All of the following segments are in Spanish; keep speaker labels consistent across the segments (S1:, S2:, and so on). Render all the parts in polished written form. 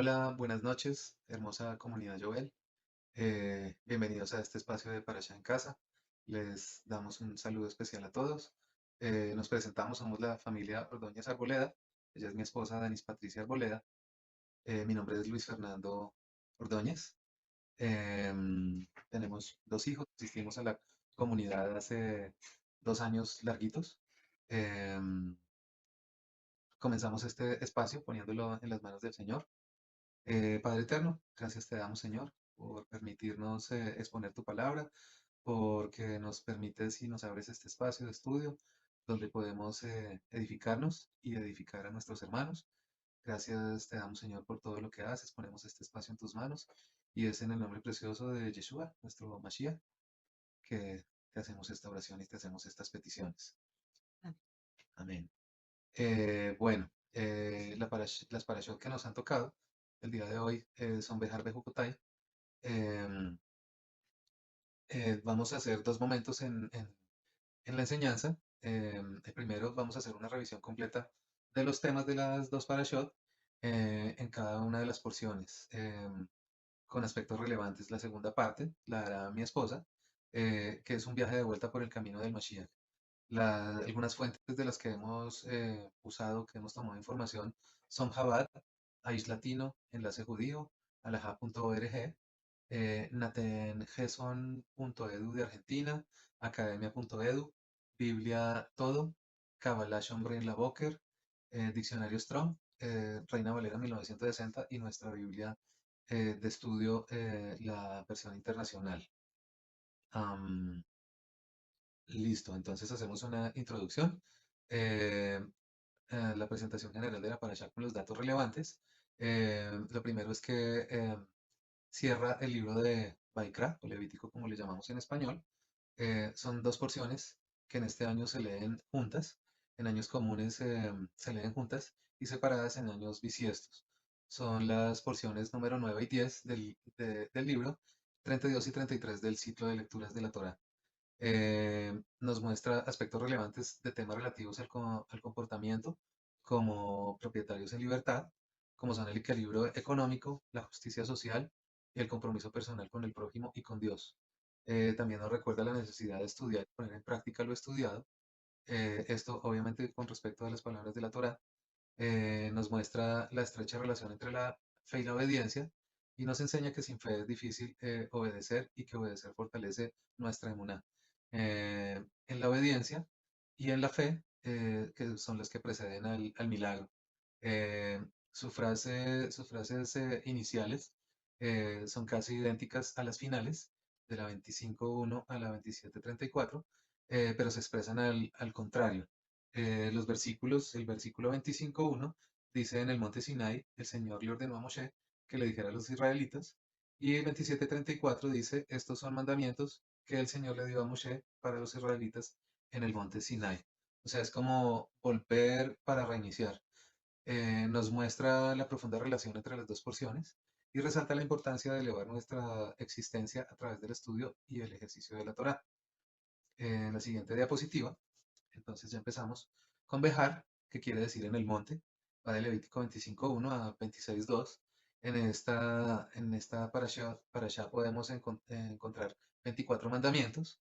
S1: Hola, buenas noches, hermosa comunidad Joel. Bienvenidos a este espacio de Parasha en Casa. Les damos un saludo especial a todos. Nos presentamos, somos la familia Ordóñez Arboleda. Ella es mi esposa, Danis Patricia Arboleda. Mi nombre es Luis Fernando Ordóñez. Tenemos dos hijos, asistimos a la comunidad hace 2 años larguitos. Em, Comenzamos este espacio poniéndolo en las manos del Señor. Padre Eterno, gracias te damos, Señor, por permitirnos exponer tu palabra, porque nos permites y nos abres este espacio de estudio donde podemos edificarnos y edificar a nuestros hermanos. Gracias te damos, Señor, por todo lo que haces. Ponemos este espacio en tus manos y es en el nombre precioso de Yeshua, nuestro Mashiach, que te hacemos esta oración y te hacemos estas peticiones. Amén. Las parashot que nos han tocado el día de hoy son Bejar Bejucotay. Em, Vamos a hacer dos momentos en la enseñanza. El primero vamos a hacer una revisión completa de los temas de las dos parashot en cada una de las porciones, con aspectos relevantes. La segunda parte la hará mi esposa, que es un viaje de vuelta por el camino del Mashiach. Algunas fuentes de las que hemos usado, que hemos tomado información, son Chabad, Aish Latino, Enlace Judío, Alajá.org, natengeson.edu de Argentina, academia.edu, Biblia Todo, Kabbalah Shomrei Laboker, Diccionario Strong, Reina Valera 1960 y nuestra Biblia de estudio, la versión internacional. Am, Listo, entonces hacemos una introducción. eh, la presentación general de la parasha con los datos relevantes. Lo primero es que cierra el libro de Baikra, o Levítico como le llamamos en español. Son dos porciones que en este año se leen juntas. En años comunes se leen juntas y separadas en años bisiestos. Son las porciones número 9 y 10 del libro, 32 y 33 del ciclo de lecturas de la Torá. Nos muestra aspectos relevantes de temas relativos al comportamiento como propietarios en libertad, como son el equilibrio económico, la justicia social y el compromiso personal con el prójimo y con Dios. También nos recuerda la necesidad de estudiar y poner en práctica lo estudiado. Esto obviamente con respecto a las palabras de la Torá. Nos muestra la estrecha relación entre la fe y la obediencia y nos enseña que sin fe es difícil obedecer y que obedecer fortalece nuestra emuná. En la obediencia y en la fe, que son las que preceden al milagro. Sus frases iniciales son casi idénticas a las finales, de la 25.1 a la 27.34, pero se expresan al contrario. El versículo 25.1 dice: en el monte Sinai, el Señor le ordenó a Moshe que le dijera a los israelitas, y el 27.34 dice: estos son mandamientos que el Señor le dio a Moshe para los israelitas en el monte Sinai. O sea, es como volver para reiniciar. Nos muestra la profunda relación entre las dos porciones y resalta la importancia de elevar nuestra existencia a través del estudio y el ejercicio de la Torá. En la siguiente diapositiva, entonces ya empezamos con Bejar, que quiere decir en el monte, va de Levítico 25.1 a 26.2. En esta parashá podemos encontrar 24 mandamientos.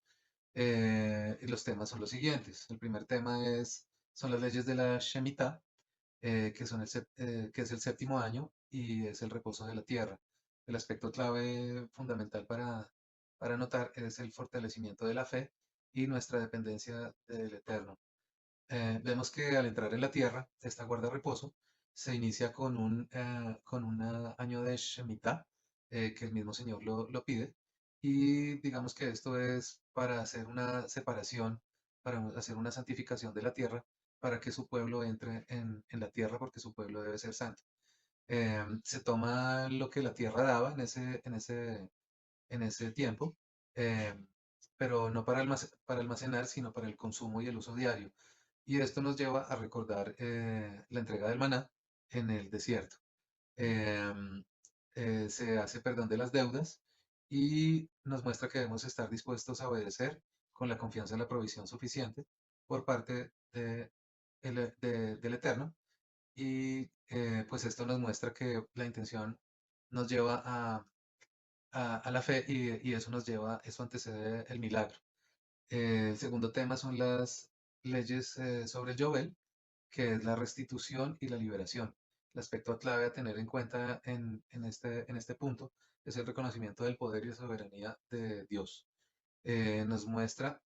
S1: Y los temas son los siguientes. El primer tema son las leyes de la Shemitah, que es el séptimo año y es el reposo de la tierra. El aspecto clave fundamental para notar es el fortalecimiento de la fe y nuestra dependencia del Eterno. Vemos que al entrar en la tierra, esta guarda reposo se inicia con un año de Shemitah, que el mismo Señor lo pide, y digamos que esto es para hacer una separación, para hacer una santificación de la tierra, para que su pueblo entre en la tierra, porque su pueblo debe ser santo. Se toma lo que la tierra daba en ese tiempo, pero no para almacenar, sino para el consumo y el uso diario. Y esto nos lleva a recordar la entrega del maná en el desierto. Em, Se hace perdón de las deudas y nos muestra que debemos estar dispuestos a obedecer con la confianza en la provisión suficiente por parte del Eterno, y pues esto nos muestra que la intención nos lleva a la fe y eso nos lleva, eso antecede el milagro. El segundo tema son las leyes sobre el Yobel, que es la restitución y la liberación. El aspecto clave a tener en cuenta en este punto es el reconocimiento del poder y la soberanía de Dios. Nos muestra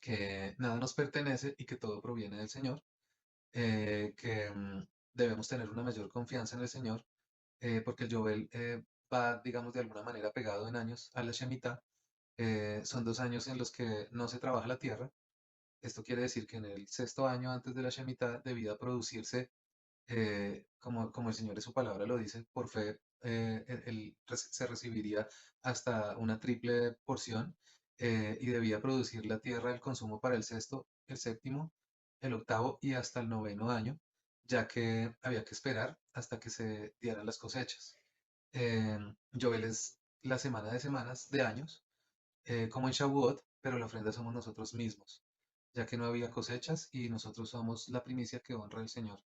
S1: que nada nos pertenece y que todo proviene del Señor, que debemos tener una mayor confianza en el Señor, porque el Yobel va, digamos, de alguna manera pegado en años a la Shemitah. Son 2 años en los que no se trabaja la tierra. Esto quiere decir que en el sexto año antes de la Shemitah debía producirse, como el Señor en su palabra lo dice, por fe, se recibiría hasta una triple porción, y debía producir la tierra el consumo para el sexto, el séptimo, el octavo y hasta el noveno año, ya que había que esperar hasta que se dieran las cosechas. Eh, Yobel es la semana de semanas de años, como en Shavuot, pero la ofrenda somos nosotros mismos, ya que no había cosechas y nosotros somos la primicia que honra el Señor.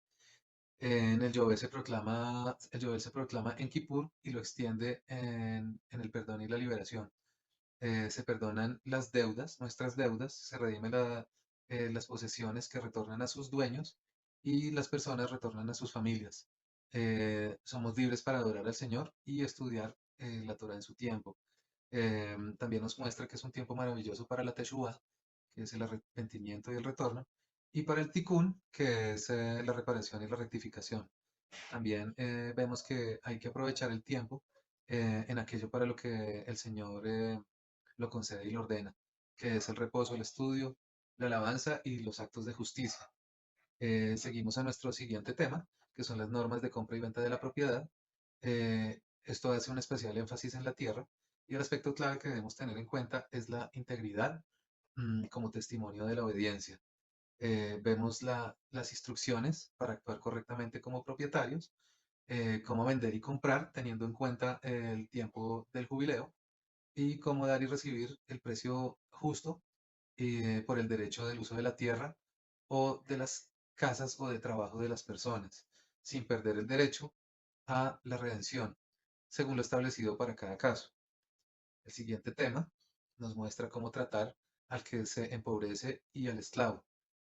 S1: En el Yobel se proclama en Kippur y lo extiende en el perdón y la liberación. Se perdonan las deudas, nuestras deudas, se redimen las posesiones que retornan a sus dueños y las personas retornan a sus familias. Somos libres para adorar al Señor y estudiar la Torah en su tiempo. También nos muestra que es un tiempo maravilloso para la Teshuvah, que es el arrepentimiento y el retorno, y para el Tikkun, que es la reparación y la rectificación. También vemos que hay que aprovechar el tiempo en aquello para lo que el Señor lo concede y lo ordena, que es el reposo, el estudio, la alabanza y los actos de justicia. Seguimos a nuestro siguiente tema, que son las normas de compra y venta de la propiedad. Esto hace un especial énfasis en la tierra y el aspecto clave que debemos tener en cuenta es la integridad como testimonio de la obediencia. Vemos las instrucciones para actuar correctamente como propietarios, cómo vender y comprar teniendo en cuenta el tiempo del jubileo y cómo dar y recibir el precio justo por el derecho del uso de la tierra o de las casas o de trabajo de las personas, sin perder el derecho a la redención, según lo establecido para cada caso. El siguiente tema nos muestra cómo tratar al que se empobrece y al esclavo.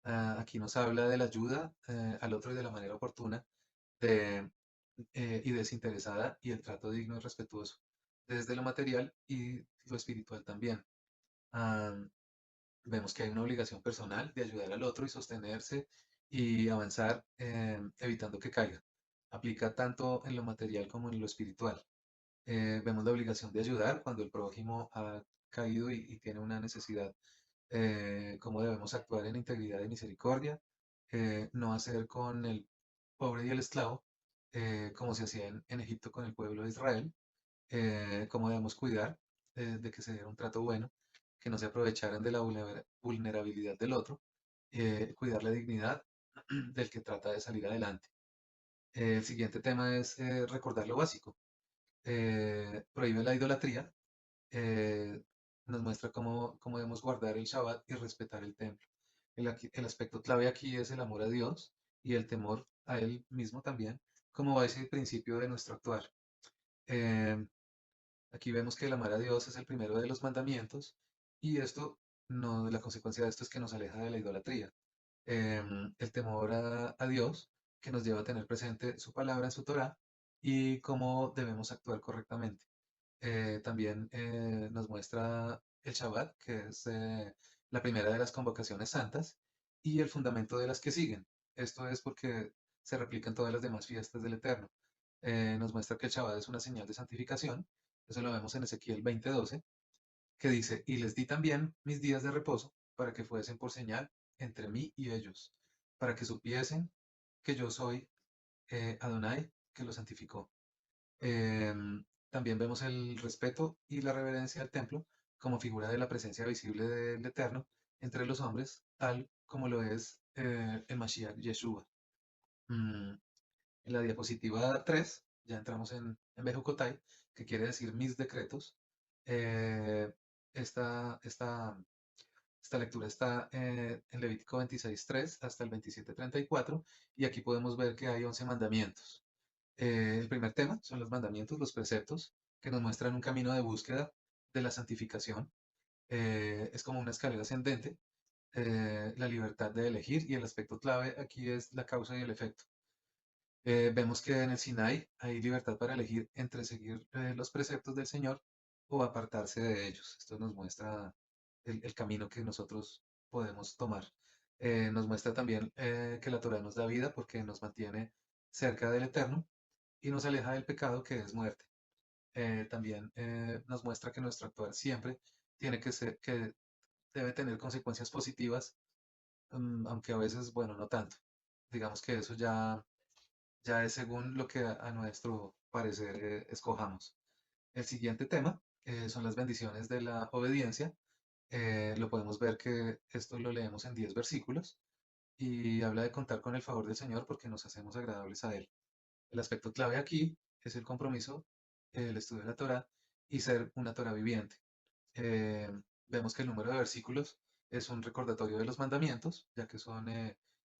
S1: Aquí nos habla de la ayuda al otro y de la manera oportuna de, y desinteresada y el trato digno y respetuoso, desde lo material y lo espiritual también. Ah, Vemos que hay una obligación personal de ayudar al otro y sostenerse y avanzar evitando que caiga. Aplica tanto en lo material como en lo espiritual. Vemos la obligación de ayudar cuando el prójimo ha caído y tiene una necesidad. Cómo debemos actuar en integridad y misericordia, no hacer con el pobre y el esclavo como se hacía en Egipto con el pueblo de Israel, cómo debemos cuidar de que se diera un trato bueno, que no se aprovecharan de la vulnerabilidad del otro, cuidar la dignidad del que trata de salir adelante. El siguiente tema es recordar lo básico. Prohíbe la idolatría, eh, nos muestra cómo debemos guardar el Shabbat y respetar el templo. El aspecto clave aquí es el amor a Dios y el temor a Él mismo también, como base y principio de nuestro actuar. Eh, Aquí vemos que el amar a Dios es el primero de los mandamientos y esto, no, la consecuencia de esto es que nos aleja de la idolatría. El temor a Dios que nos lleva a tener presente su palabra en su Torah y cómo debemos actuar correctamente. También nos muestra el Shabbat, que es la primera de las convocaciones santas y el fundamento de las que siguen. Esto es porque se replican todas las demás fiestas del Eterno. Nos muestra que el Shabbat es una señal de santificación. Eso lo vemos en Ezequiel 20:12, que dice, y les di también mis días de reposo para que fuesen por señal entre mí y ellos, para que supiesen que yo soy Adonai, que lo santificó. También vemos el respeto y la reverencia al templo como figura de la presencia visible del Eterno entre los hombres, tal como lo es el Mashiach Yeshua. Mm, en la diapositiva 3 ya entramos en Bejucotai, que quiere decir mis decretos. Eh, esta Esta lectura está en Levítico 26:3 hasta el 27:34 y aquí podemos ver que hay 11 mandamientos. El primer tema son los mandamientos, los preceptos, que nos muestran un camino de búsqueda de la santificación. Es como una escalera ascendente, la libertad de elegir y el aspecto clave aquí es la causa y el efecto. Vemos que en el Sinai hay libertad para elegir entre seguir los preceptos del Señor o apartarse de ellos. Esto nos muestra el camino que nosotros podemos tomar. Nos muestra también que la Torah nos da vida porque nos mantiene cerca del Eterno y nos aleja del pecado que es muerte. También nos muestra que nuestro actuar siempre tiene que ser, que debe tener consecuencias positivas, aunque a veces, bueno, no tanto. Digamos que eso ya es según lo que a nuestro parecer escojamos. El siguiente tema son las bendiciones de la obediencia. Lo podemos ver que esto lo leemos en 10 versículos y habla de contar con el favor del Señor porque nos hacemos agradables a Él. El aspecto clave aquí es el compromiso, el estudio de la Torah y ser una Torah viviente. Eh, Vemos que el número de versículos es un recordatorio de los mandamientos, ya que son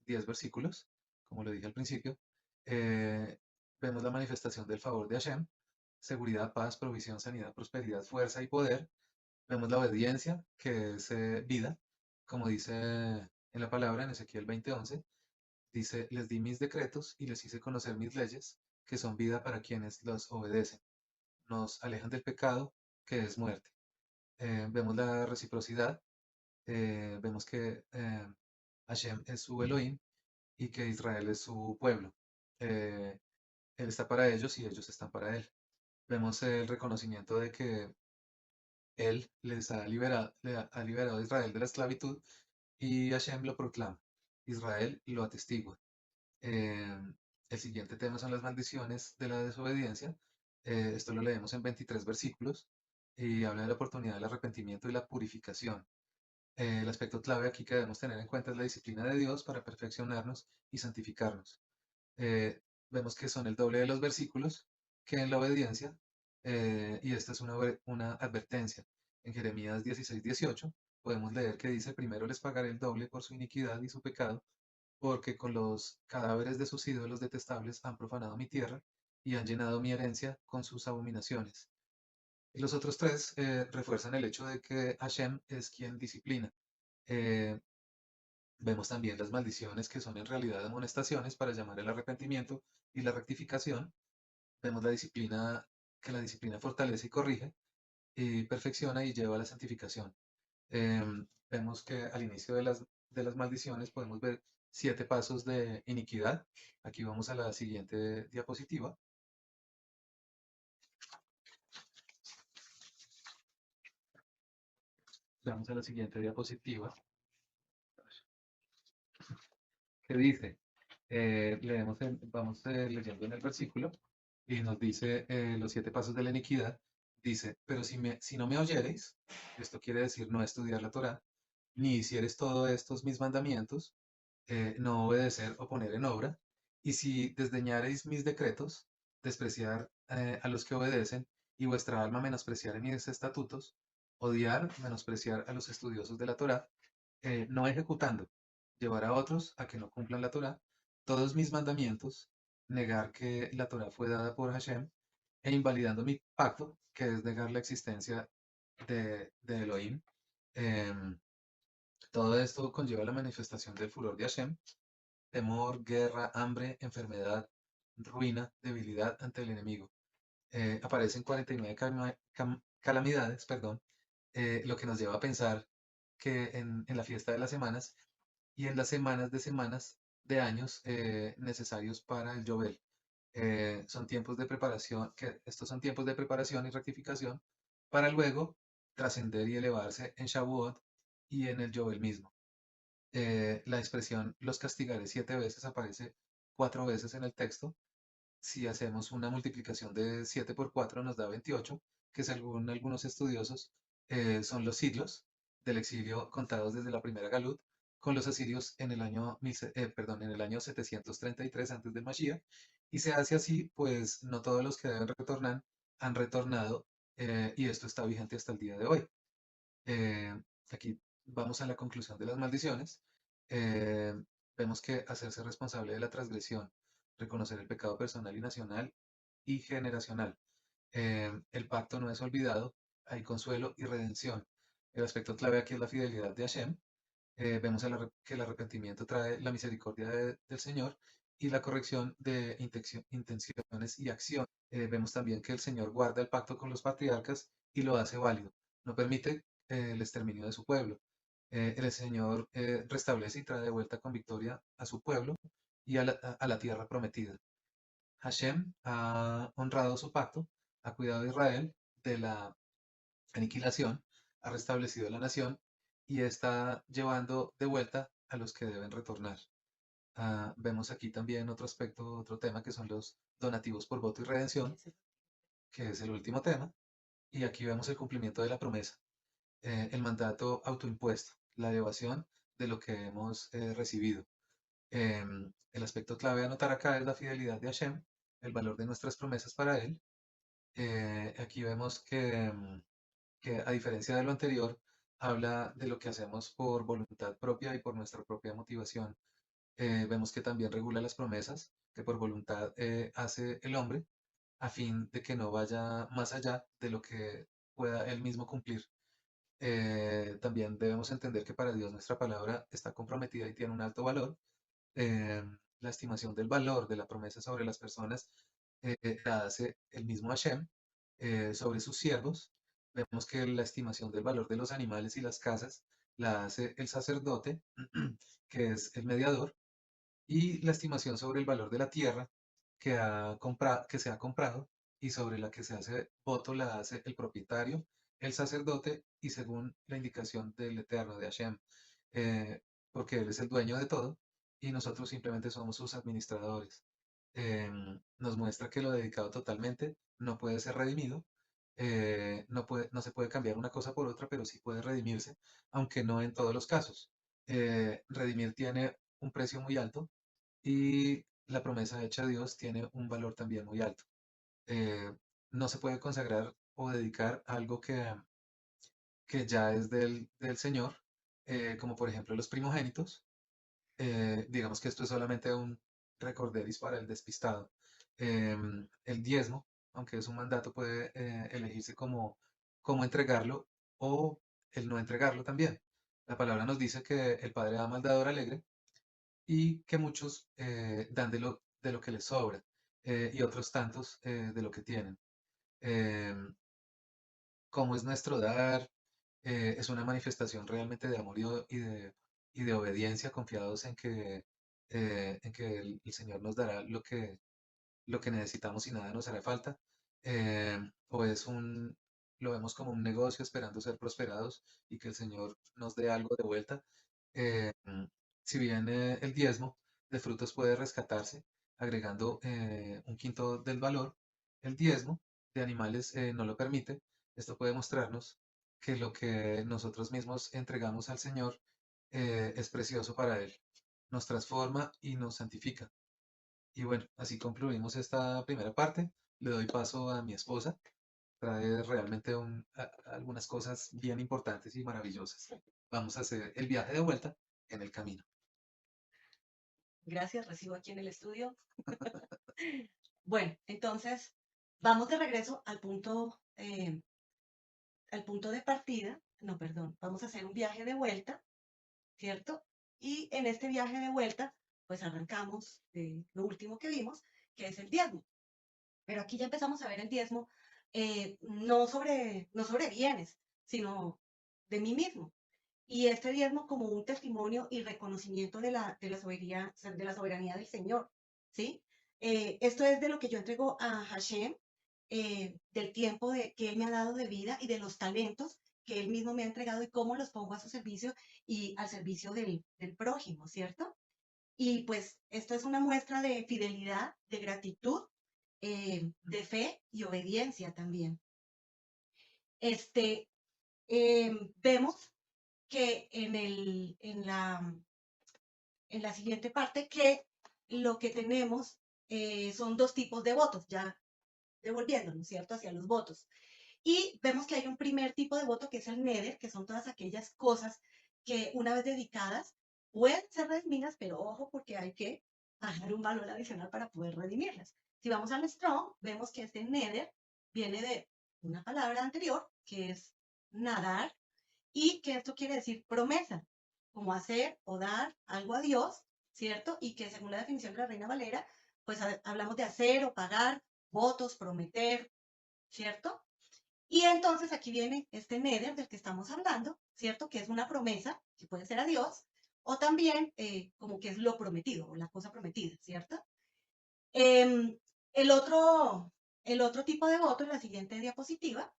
S1: 10 versículos, como lo dije al principio. Eh, Vemos la manifestación del favor de Hashem, seguridad, paz, provisión, sanidad, prosperidad, fuerza y poder. Vemos la obediencia, que es vida, como dice en la palabra en Ezequiel 20:11, dice, les di mis decretos y les hice conocer mis leyes, que son vida para quienes los obedecen. Nos alejan del pecado, que es muerte. Vemos la reciprocidad, vemos que Hashem es su Elohim y que Israel es su pueblo. Eh, Él está para ellos y ellos están para Él. Vemos el reconocimiento de que Él les ha liberado, ha liberado a Israel de la esclavitud y Hashem lo proclama. Israel lo atestigua. Eh, el siguiente tema son las maldiciones de la desobediencia. Esto lo leemos en 23 versículos y habla de la oportunidad del arrepentimiento y la purificación. El aspecto clave aquí que debemos tener en cuenta es la disciplina de Dios para perfeccionarnos y santificarnos. Eh, Vemos que son el doble de los versículos que en la obediencia, y esta es una advertencia. En Jeremías 16:18 podemos leer que dice, primero les pagaré el doble por su iniquidad y su pecado, porque con los cadáveres de sus ídolos detestables han profanado mi tierra y han llenado mi herencia con sus abominaciones. Y los otros tres refuerzan el hecho de que Hashem es quien disciplina. Eh, Vemos también las maldiciones que son en realidad amonestaciones para llamar el arrepentimiento y la rectificación. Vemos la disciplina, que la disciplina fortalece y corrige, y perfecciona y lleva a la santificación. Vemos que al inicio de las maldiciones podemos ver 7 pasos de iniquidad. Aquí vamos a la siguiente diapositiva. Vamos a la siguiente diapositiva, que dice, vamos leyendo en el versículo, y nos dice los 7 pasos de la iniquidad. Dice, pero si no me oyereis, esto quiere decir no estudiar la Torá, ni hicieres todos estos mis mandamientos, no obedecer o poner en obra, y si desdeñareis mis decretos, despreciar a los que obedecen, y vuestra alma menospreciar en mis estatutos, odiar, menospreciar a los estudiosos de la Torá, no ejecutando, llevar a otros a que no cumplan la Torá, todos mis mandamientos, negar que la Torá fue dada por Hashem, e invalidando mi pacto, que es negar la existencia de Elohim. em, Todo esto conlleva la manifestación del furor de Hashem, temor, guerra, hambre, enfermedad, ruina, debilidad ante el enemigo. Aparecen 49 calamidades, perdón, lo que nos lleva a pensar que en la fiesta de las semanas y en las semanas de años necesarios para el Yobel. Son tiempos de preparación, que estos son tiempos de preparación y rectificación para luego trascender y elevarse en Shavuot y en el Yobel mismo. La expresión los castigaré 7 veces aparece 4 veces en el texto. Si hacemos una multiplicación de 7 por 4 nos da 28, que según algunos estudiosos son los siglos del exilio contados desde la primera Galut, con los asirios en el año, en el año 733 antes del Mashiach, y se hace así, pues no todos los que deben retornar han retornado, y esto está vigente hasta el día de hoy. Eh, Aquí vamos a la conclusión de las maldiciones. Eh, Vemos que hacerse responsable de la transgresión, reconocer el pecado personal y nacional y generacional. El pacto no es olvidado, hay consuelo y redención. El aspecto clave aquí es la fidelidad de Hashem. Vemos que el arrepentimiento trae la misericordia del Señor y la corrección de intenciones y acciones. Vemos también que el Señor guarda el pacto con los patriarcas y lo hace válido. No permite el exterminio de su pueblo. El Señor restablece y trae de vuelta con victoria a su pueblo y a la tierra prometida. Hashem ha honrado su pacto, ha cuidado a Israel de la aniquilación, ha restablecido la nación y está llevando de vuelta a los que deben retornar. Vemos aquí también otro aspecto, otro tema que son los donativos por voto y redención, que es el último tema, y aquí vemos el cumplimiento de la promesa, el mandato autoimpuesto, la elevación de lo que hemos recibido. El aspecto clave a notar acá es la fidelidad de Hashem, el valor de nuestras promesas para él. Aquí vemos que a diferencia de lo anterior, habla de lo que hacemos por voluntad propia y por nuestra propia motivación. Vemos que también regula las promesas que por voluntad hace el hombre a fin de que no vaya más allá de lo que pueda él mismo cumplir. También debemos entender que para Dios nuestra palabra está comprometida y tiene un alto valor. Eh, la estimación del valor de la promesa sobre las personas la hace el mismo Hashem sobre sus siervos. Vemos que la estimación del valor de los animales y las casas la hace el sacerdote, que es el mediador, y la estimación sobre el valor de la tierra que se ha comprado y sobre la que se hace voto la hace el propietario, el sacerdote y según la indicación del Eterno de Hashem, eh, porque Él es el dueño de todo y nosotros simplemente somos sus administradores. Nos muestra que lo dedicado totalmente no puede ser redimido, no se puede cambiar una cosa por otra, pero sí puede redimirse, aunque no en todos los casos. Redimir tiene un precio muy alto y la promesa hecha a Dios tiene un valor también muy alto. Eh, no se puede consagrar o dedicar a algo que ya es del Señor, como por ejemplo los primogénitos. Digamos que esto es solamente un recorderis para el despistado. El diezmo, aunque es un mandato, puede elegirse como entregarlo o el no entregarlo también. La palabra nos dice que el Padre ama al dador alegre y que muchos dan de lo que les sobra y otros tantos de lo que tienen. Em, Como es nuestro dar, es una manifestación realmente de amor y de obediencia, confiados en que el Señor nos dará lo que necesitamos y nada nos hará falta, o lo vemos como un negocio esperando ser prosperados y que el Señor nos dé algo de vuelta. Eh, si bien el diezmo de frutos puede rescatarse agregando un quinto del valor, el diezmo de animales no lo permite. Esto puede mostrarnos que lo que nosotros mismos entregamos al Señor es precioso para Él, nos transforma y nos santifica. Y bueno, así concluimos esta primera parte. Le doy paso a mi esposa. Trae realmente algunas cosas bien importantes y maravillosas. Vamos a hacer el viaje de vuelta en el camino.
S2: Gracias, recibo aquí en el estudio. Bueno, entonces vamos de regreso al punto de partida. No, perdón, vamos a hacer un viaje de vuelta, ¿cierto? Y en este viaje de vuelta, pues arrancamos de lo último que vimos, que es el diezmo. Pero aquí ya empezamos a ver el diezmo no sobre bienes, sino de mí mismo. Y este diezmo como un testimonio y reconocimiento de la soberanía del Señor, ¿sí? Esto es de lo que yo entrego a Hashem, del tiempo que Él me ha dado de vida y de los talentos que Él mismo me ha entregado y cómo los pongo a su servicio y al servicio del prójimo, ¿cierto? Y pues esto es una muestra de fidelidad, de gratitud, de fe y obediencia también. Este, Vemos que en la siguiente parte que lo que tenemos son dos tipos de votos, ya devolviéndonos, ¿cierto?, hacia los votos. Y vemos que hay un primer tipo de voto que es el neder, que son todas aquellas cosas que una vez dedicadas pueden ser redimidas, pero ojo porque hay que pagar un valor adicional para poder redimirlas. Si vamos al Strong, vemos que este nether viene de una palabra anterior, que es nadar, y que esto quiere decir promesa, como hacer o dar algo a Dios, ¿cierto? Y que según la definición de la Reina Valera, pues hablamos de hacer o pagar votos, prometer, ¿cierto? Y entonces aquí viene este nether del que estamos hablando, ¿cierto? Que es una promesa, que puede ser a Dios, o también como que es lo prometido, o la cosa prometida, ¿cierto? Em, el, otro, el otro tipo de voto en la siguiente diapositiva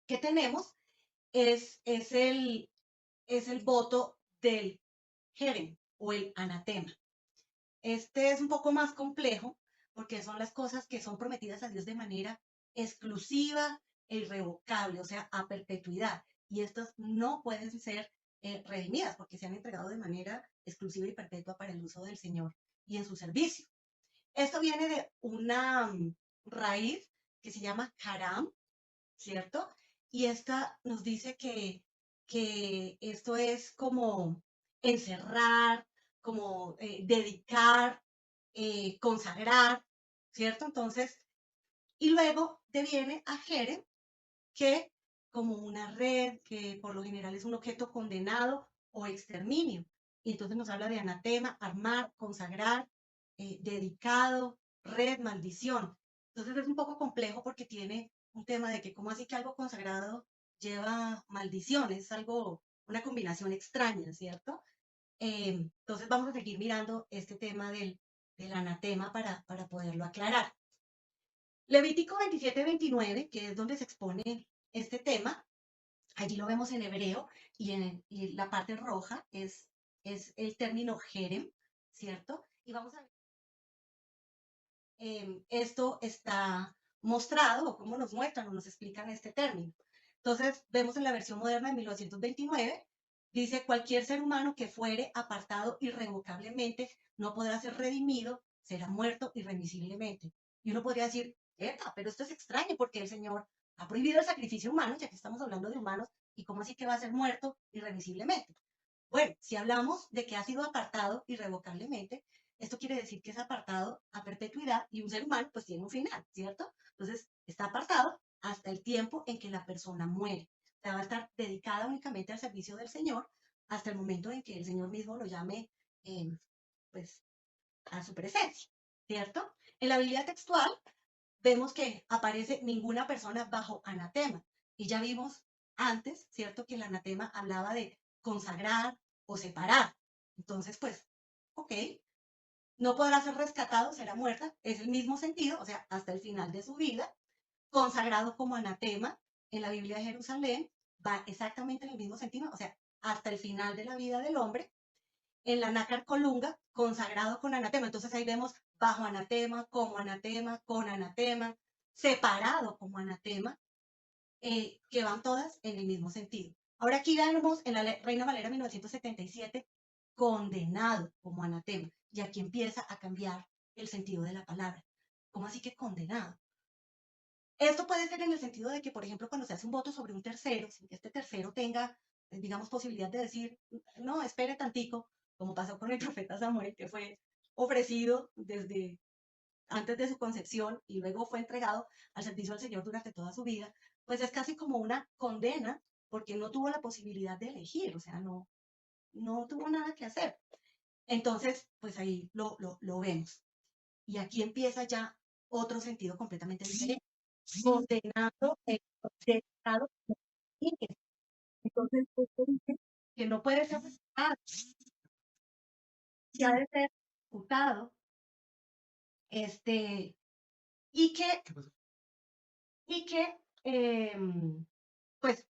S2: que tenemos es el voto del Jerem o el anatema. Este es un poco más complejo porque son las cosas que son prometidas a Dios de manera exclusiva e irrevocable, o sea, a perpetuidad. Y estas no pueden ser redimidas porque se han entregado de manera exclusiva y perpetua para el uso del Señor y en su servicio. Esto viene de una raíz que se llama haram, ¿cierto? Y esta nos dice que esto es como encerrar, como dedicar, consagrar, ¿cierto? Entonces, y luego deviene a Jerem, que como una red, que por lo general es un objeto condenado o exterminio. Y entonces nos habla de anatema, armar, consagrar, dedicado, red, maldición. Entonces es un poco complejo porque tiene un tema de que cómo así que algo consagrado lleva maldición, es algo, una combinación extraña, ¿cierto? Entonces vamos a seguir mirando este tema del anatema para poderlo aclarar. Levítico 27-29, que es donde se expone este tema, allí lo vemos en hebreo y la parte roja es el término jerem, ¿cierto? Y vamos a ver, esto está mostrado o cómo nos muestran o nos explican este término. Entonces, vemos en la versión moderna de 1929, dice, cualquier ser humano que fuere apartado irrevocablemente no podrá ser redimido, será muerto irremisiblemente. Y uno podría decir, pero esto es extraño porque el Señor ha prohibido el sacrificio humano, ya que estamos hablando de humanos, ¿y cómo así que va a ser muerto irremisiblemente? Bueno, si hablamos de que ha sido apartado irrevocablemente, esto quiere decir que es apartado a perpetuidad y un ser humano pues tiene un final, ¿cierto? Entonces está apartado hasta el tiempo en que la persona muere. O sea, va a estar dedicada únicamente al servicio del Señor hasta el momento en que el Señor mismo lo llame pues a su presencia, ¿cierto? En la Biblia textual vemos que aparece ninguna persona bajo anatema. Y ya vimos antes, ¿cierto? Que el anatema hablaba de consagrar o separar. Entonces, pues, ok, no podrá ser rescatado, será muerta, es el mismo sentido, o sea, hasta el final de su vida, consagrado como anatema en la Biblia de Jerusalén, va exactamente en el mismo sentido, o sea, hasta el final de la vida del hombre, en la nácar colunga, consagrado con anatema. Entonces ahí vemos bajo anatema, como anatema, con anatema, separado como anatema, que van todas en el mismo sentido. Ahora aquí vemos en la Reina Valera 1977, condenado como anatema. Y aquí empieza a cambiar el sentido de la palabra. ¿Cómo así que condenado? Esto puede ser en el sentido de que, por ejemplo, cuando se hace un voto sobre un tercero, sin que este tercero tenga, digamos, posibilidad de decir, no, espere tantico, como pasó con el profeta Samuel, que fue ofrecido desde antes de su concepción y luego fue entregado al servicio del Señor durante toda su vida, pues es casi como una condena porque no tuvo la posibilidad de elegir, o sea, no tuvo nada que hacer. Entonces, pues ahí lo vemos. Y aquí empieza ya otro sentido completamente diferente. Condenado, condenado. Entonces, esto dice que no puede ser rescatado, que ha de ser ejecutado, y que,
S1: ¿Qué pasó?
S2: y que pues,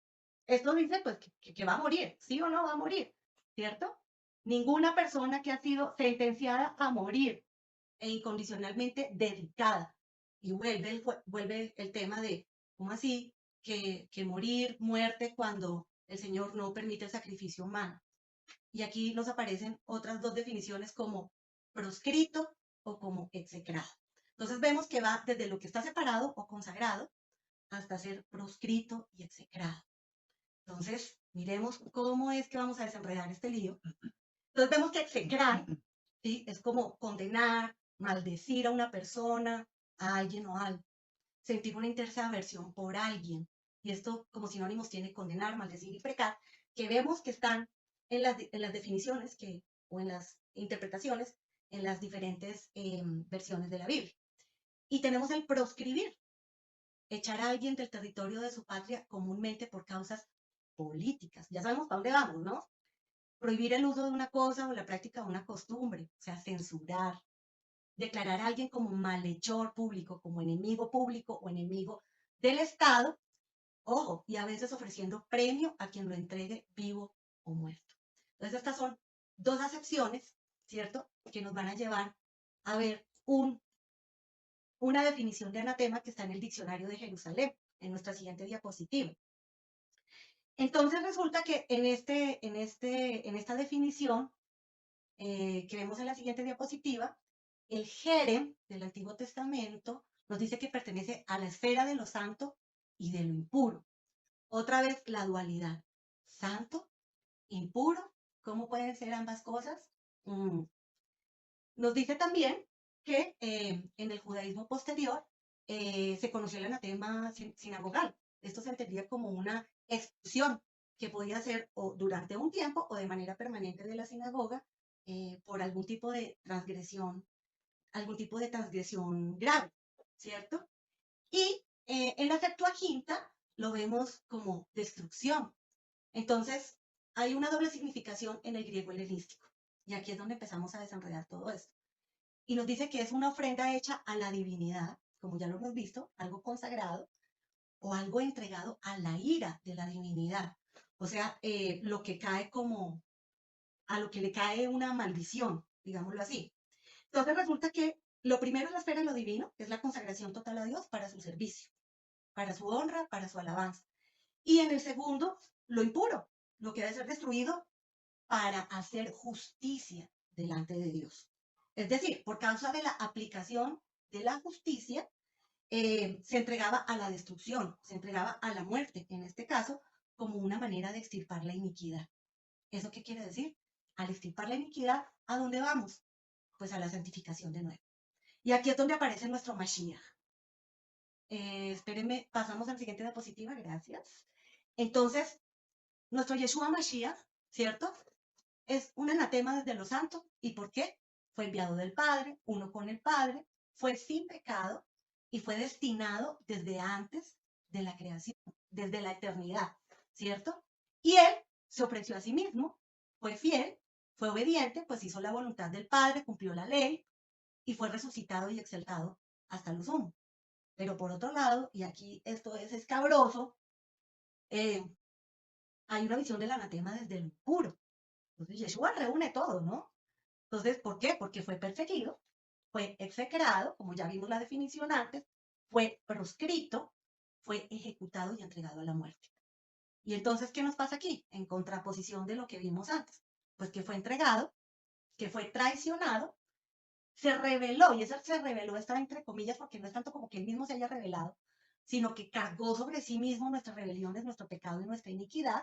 S2: esto dice pues que va a morir, ¿sí o no va a morir? ¿Cierto? Ninguna persona que ha sido sentenciada a morir e incondicionalmente dedicada. Y vuelve el tema de, ¿cómo así? Que morir, muerte, cuando el Señor no permite el sacrificio humano. Y aquí nos aparecen otras dos definiciones como proscrito o como execrado. Entonces vemos que va desde lo que está separado o consagrado hasta ser proscrito y execrado. Entonces, miremos cómo es que vamos a desenredar este lío. Entonces vemos que execrar, ¿sí? Es como condenar, maldecir a una persona, a alguien o algo, sentir una intensa aversión por alguien. Y esto como sinónimos tiene condenar, maldecir y pecar, que vemos que están en las definiciones o en las interpretaciones en las diferentes versiones de la Biblia. Y tenemos el proscribir, echar a alguien del territorio de su patria comúnmente por causas políticas. Ya sabemos para dónde vamos, ¿no? Prohibir el uso de una cosa o la práctica de una costumbre, o sea, censurar, declarar a alguien como malhechor público, como enemigo público o enemigo del Estado, ojo, y a veces ofreciendo premio a quien lo entregue vivo o muerto. Entonces, estas son dos acepciones, ¿cierto?, que nos van a llevar a ver una definición de anatema que está en el diccionario de Jerusalén, en nuestra siguiente diapositiva. Entonces, resulta que en esta definición que vemos en la siguiente diapositiva, el Jerem del Antiguo Testamento nos dice que pertenece a la esfera de lo santo y de lo impuro. Otra vez la dualidad. Santo, impuro, ¿cómo pueden ser ambas cosas? Nos dice también que en el judaísmo posterior se conoció el anatema sinagogal. Esto se entendía como una expulsión que podía ser o durante un tiempo o de manera permanente de la sinagoga por algún tipo de transgresión grave, ¿cierto? Y en la Septuaginta lo vemos como destrucción. Entonces, hay una doble significación en el griego helenístico. Y aquí es donde empezamos a desenredar todo esto. Y nos dice que es una ofrenda hecha a la divinidad, como ya lo hemos visto, algo consagrado, o algo entregado a la ira de la divinidad. O sea, lo que cae a lo que le cae una maldición, digámoslo así. Entonces resulta que lo primero es la esfera de lo divino, que es la consagración total a Dios para su servicio, para su honra, para su alabanza. Y en el segundo, lo impuro, lo que debe ser destruido para hacer justicia delante de Dios. Es decir, por causa de la aplicación de la justicia, se entregaba a la destrucción, se entregaba a la muerte, en este caso, como una manera de extirpar la iniquidad. ¿Eso qué quiere decir? Al extirpar la iniquidad, ¿a dónde vamos? Pues a la santificación de nuevo. Y aquí es donde aparece nuestro Mashiach. Espérenme, pasamos a la siguiente diapositiva, gracias. Entonces, nuestro Yeshua Mashiach, ¿cierto? Es un anatema desde lo santo. ¿Y por qué? Fue enviado del Padre, uno con el Padre, fue sin pecado y fue destinado desde antes de la creación, desde la eternidad, ¿cierto? Y él se ofreció a sí mismo, fue fiel, fue obediente, pues hizo la voluntad del Padre, cumplió la ley y fue resucitado y exaltado hasta lo sumo. Pero por otro lado, y aquí esto es escabroso, eh, hay una visión del anatema desde lo puro. Entonces, Yeshua reúne todo, ¿no? Entonces, ¿por qué? Porque fue perseguido, fue execrado, como ya vimos la definición antes, fue proscrito, fue ejecutado y entregado a la muerte. Y entonces, ¿qué nos pasa aquí? En contraposición de lo que vimos antes. Pues que fue entregado, que fue traicionado, se reveló, y ese se reveló está entre comillas porque no es tanto como que él mismo se haya revelado, sino que cargó sobre sí mismo nuestras rebeliones, nuestro pecado y nuestra iniquidad,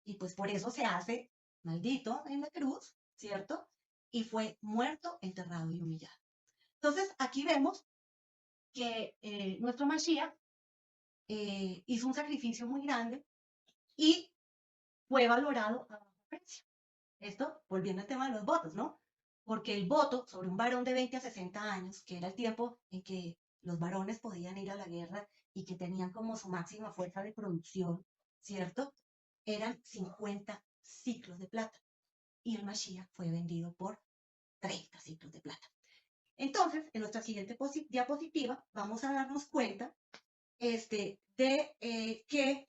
S2: y pues por eso se hace maldito en la cruz, ¿cierto? Y fue muerto, enterrado y humillado. Entonces, aquí vemos que nuestro Mashiach hizo un sacrificio muy grande y fue valorado a bajo precio. Esto, volviendo al tema de los votos, ¿no? Porque el voto sobre un varón de 20 a 60 años, que era el tiempo en que los varones podían ir a la guerra y que tenían como su máxima fuerza de producción, ¿cierto? Eran 50 ciclos de plata. Y el Mashiach fue vendido por 30 ciclos de plata. Entonces, en nuestra siguiente diapositiva, vamos a darnos cuenta de que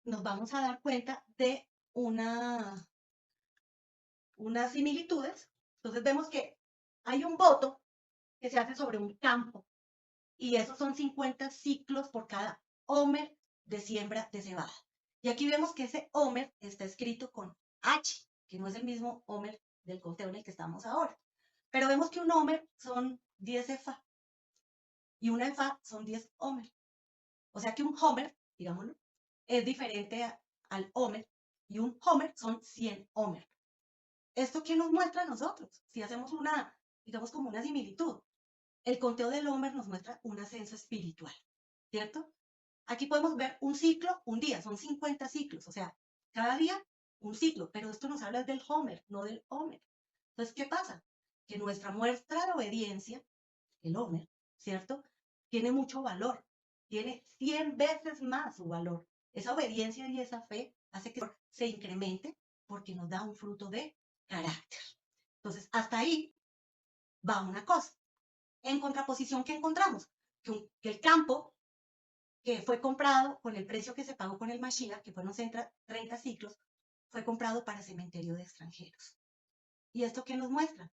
S2: nos vamos a dar cuenta de unas similitudes. Entonces vemos que hay un voto que se hace sobre un campo y esos son 50 ciclos por cada homer de siembra de cebada. Y aquí vemos que ese homer está escrito con H, que no es el mismo homer del conteo en el que estamos ahora. Pero vemos que un homer son 10 efa y una efa son 10 homer. O sea que un homer digámoslo, es diferente al Homer, y un Homer son 100 Homer. ¿Esto qué nos muestra a nosotros? Si hacemos una, digamos, como una similitud, el conteo del Homer nos muestra un ascenso espiritual, ¿cierto? Aquí podemos ver un ciclo, un día, son 50 ciclos, o sea, cada día un ciclo, pero esto nos habla del Homer, no del Homer. Entonces, ¿qué pasa? Que nuestra muestra de obediencia, el Homer, ¿cierto? Tiene mucho valor, tiene 100 veces más su valor. Esa obediencia y esa fe hace que se incremente porque nos da un fruto de carácter. Entonces, hasta ahí va una cosa. En contraposición, ¿qué encontramos? Que el campo que fue comprado con el precio que se pagó con el Mashiach, que fueron 30 ciclos, fue comprado para cementerio de extranjeros. ¿Y esto qué nos muestra?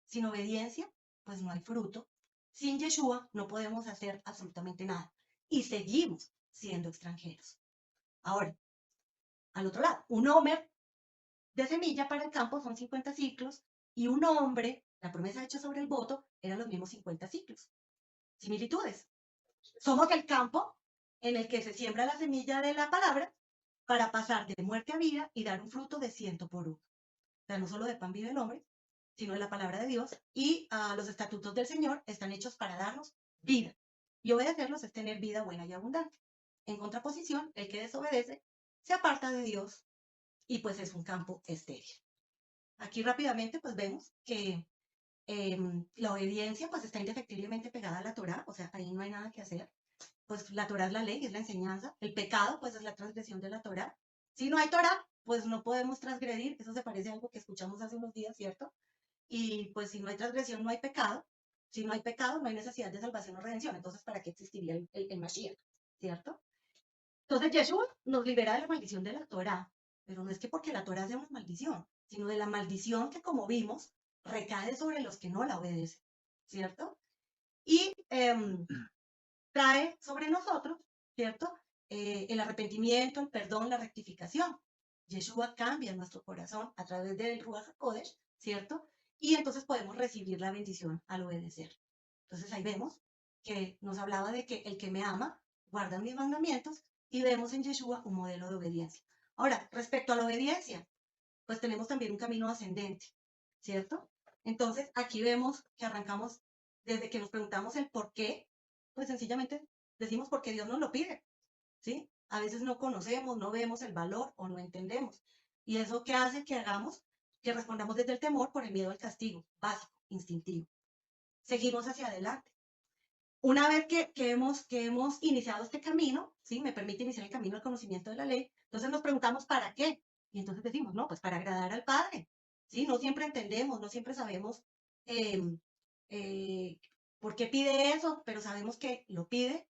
S2: Sin obediencia, pues no hay fruto. Sin Yeshua no podemos hacer absolutamente nada. Y seguimos siendo extranjeros. Ahora, al otro lado, un homer de semilla para el campo son 50 ciclos y un hombre, la promesa hecha sobre el voto, eran los mismos 50 ciclos. Similitudes. Somos el campo en el que se siembra la semilla de la palabra para pasar de muerte a vida y dar un fruto de 100 por uno. O sea, no solo de pan vive el hombre, sino de la palabra de Dios, y los estatutos del Señor están hechos para darnos vida. Y obedecerlos es tener vida buena y abundante. En contraposición, el que desobedece se aparta de Dios y pues es un campo estéril. Aquí rápidamente pues vemos que la obediencia pues está indefectiblemente pegada a la Torá, o sea, ahí no hay nada que hacer. Pues la Torá es la ley, es la enseñanza. El pecado pues es la transgresión de la Torá. Si no hay Torá, pues no podemos transgredir. Eso se parece a algo que escuchamos hace unos días, ¿cierto? Y pues si no hay transgresión, no hay pecado. Si no hay pecado, no hay necesidad de salvación o redención. Entonces, ¿para qué existiría el Mashiach? ¿Cierto? Entonces, Yeshua nos libera de la maldición de la Torah. Pero no es que porque la Torah sea una maldición, sino de la maldición que, como vimos, recae sobre los que no la obedecen. ¿Cierto? Y trae sobre nosotros, ¿cierto? El arrepentimiento, el perdón, la rectificación. Yeshua cambia nuestro corazón a través del Ruach HaKodesh, ¿cierto? Y entonces podemos recibir la bendición al obedecer. Entonces ahí vemos que nos hablaba de que el que me ama guarda mis mandamientos y vemos en Yeshua un modelo de obediencia. Ahora, respecto a la obediencia, pues tenemos también un camino ascendente, ¿cierto? Entonces aquí vemos que arrancamos desde que nos preguntamos el por qué, pues sencillamente decimos porque Dios nos lo pide, ¿sí? A veces no conocemos, no vemos el valor o no entendemos. Y eso que hace que hagamos, que respondamos desde el temor por el miedo al castigo, básico, instintivo. Seguimos hacia adelante. Una vez que hemos iniciado este camino, ¿sí? Me permite iniciar el camino al conocimiento de la ley, entonces nos preguntamos ¿para qué? Y entonces decimos, no, pues para agradar al Padre, ¿sí? No siempre entendemos, no siempre sabemos eh, eh, por qué pide eso, pero sabemos que lo pide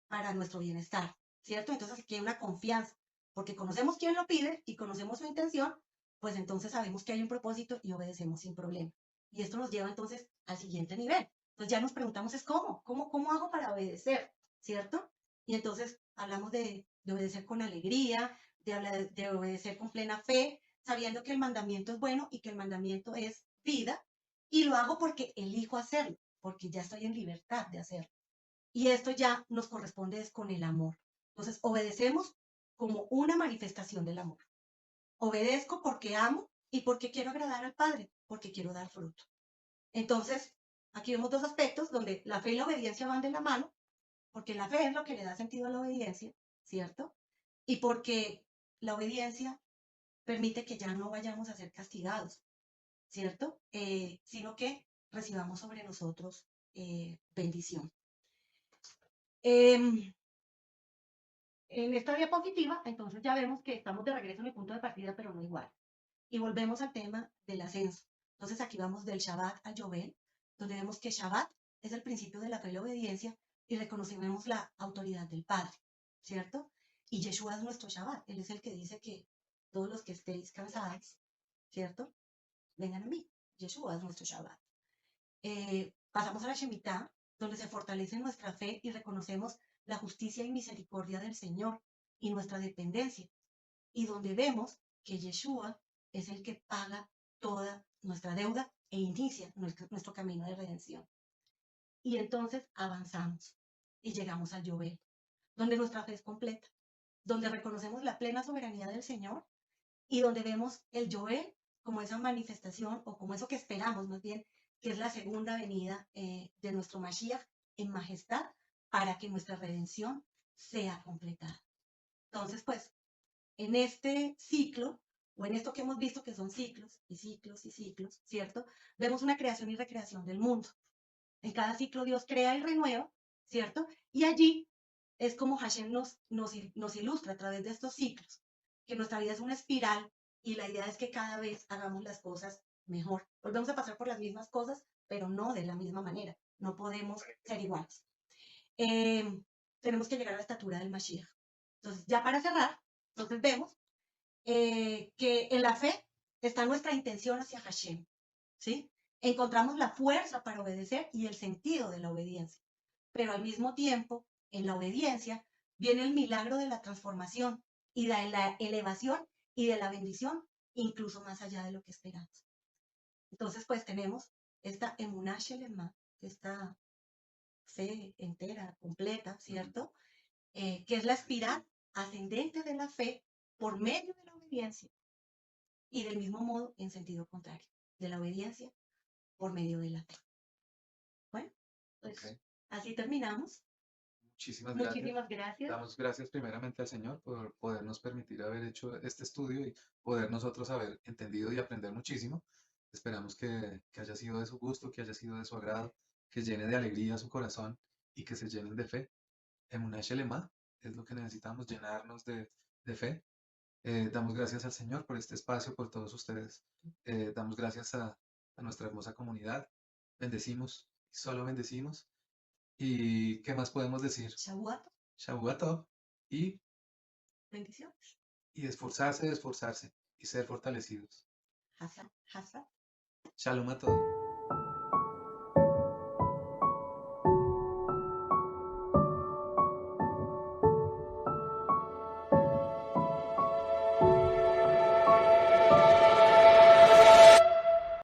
S2: para nuestro bienestar, ¿cierto? Entonces aquí hay una confianza, porque conocemos quién lo pide y conocemos su intención, pues entonces sabemos que hay un propósito y obedecemos sin problema. Y esto nos lleva entonces al siguiente nivel. Entonces ya nos preguntamos es cómo hago para obedecer, ¿cierto? Y entonces hablamos de obedecer con alegría, de obedecer con plena fe, sabiendo que el mandamiento es bueno y que el mandamiento es vida, y lo hago porque elijo hacerlo, porque ya estoy en libertad de hacerlo. Y esto ya nos corresponde es con el amor. Entonces, obedecemos como una manifestación del amor. Obedezco porque amo y porque quiero agradar al Padre, porque quiero dar fruto. Entonces, aquí vemos dos aspectos donde la fe y la obediencia van de la mano, porque la fe es lo que le da sentido a la obediencia, ¿cierto? Y porque la obediencia permite que ya no vayamos a ser castigados, ¿cierto? Sino que recibamos sobre nosotros bendición. En esta diapositiva, entonces ya vemos que estamos de regreso en el punto de partida, pero no igual. Y volvemos al tema del ascenso. Entonces aquí vamos del Shabbat al Yobel, donde vemos que Shabbat es el principio de la fe y la obediencia y reconocemos la autoridad del Padre, ¿cierto? Y Yeshua es nuestro Shabbat. Él es el que dice que todos los que estéis cansados, ¿cierto? Vengan a mí. Yeshua es nuestro Shabbat. Pasamos a la Shemitah, donde se fortalece nuestra fe y reconocemos la justicia y misericordia del Señor y nuestra dependencia, y donde vemos que Yeshua es el que paga toda nuestra deuda e inicia nuestro camino de redención. Y entonces avanzamos y llegamos al Yobel, donde nuestra fe es completa, donde reconocemos la plena soberanía del Señor y donde vemos el Joel como esa manifestación o como eso que esperamos más bien, que es la segunda venida de nuestro Mashiach en majestad para que nuestra redención sea completada. Entonces, pues, en este ciclo, o en esto que hemos visto que son ciclos y ciclos y ciclos, ¿cierto? Vemos una creación y recreación del mundo. En cada ciclo Dios crea y renueva, ¿cierto? Y allí es como Hashem nos ilustra a través de estos ciclos, que nuestra vida es una espiral y la idea es que cada vez hagamos las cosas mejor. Volvemos a pasar por las mismas cosas, pero no de la misma manera. No podemos ser iguales. Eh, tenemos que llegar a la estatura del Mashiach. Entonces, ya para cerrar, entonces vemos que en la fe está nuestra intención hacia Hashem, ¿sí? Encontramos la fuerza para obedecer y el sentido de la obediencia, pero al mismo tiempo, en la obediencia, viene el milagro de la transformación y de la elevación y de la bendición, incluso más allá de lo que esperamos. Entonces, pues tenemos esta emuná shelema, esta fe entera, completa, ¿cierto? Que es la espiral ascendente de la fe por medio de la obediencia y del mismo modo en sentido contrario, de la obediencia por medio de la fe. Bueno, pues
S1: Ok,
S2: así terminamos.
S1: muchísimas gracias.
S2: Muchísimas gracias.
S1: Damos gracias primeramente al Señor por podernos permitir haber hecho este estudio y poder nosotros haber entendido y aprender muchísimo. Esperamos que haya sido de su gusto, que haya sido de su agrado, que llene de alegría su corazón y que se llenen de fe. Emuná Shelema es lo que necesitamos, llenarnos de fe. Damos gracias al Señor por este espacio, por todos ustedes. Damos gracias a nuestra hermosa comunidad. Bendecimos, solo bendecimos. ¿Y qué más podemos decir?
S2: Shavuot,
S1: Shavua Tov y,
S2: bendiciones.
S1: y esforzarse, esforzarse y ser fortalecidos.
S2: Hasa, hasa.
S1: Shalom a todos.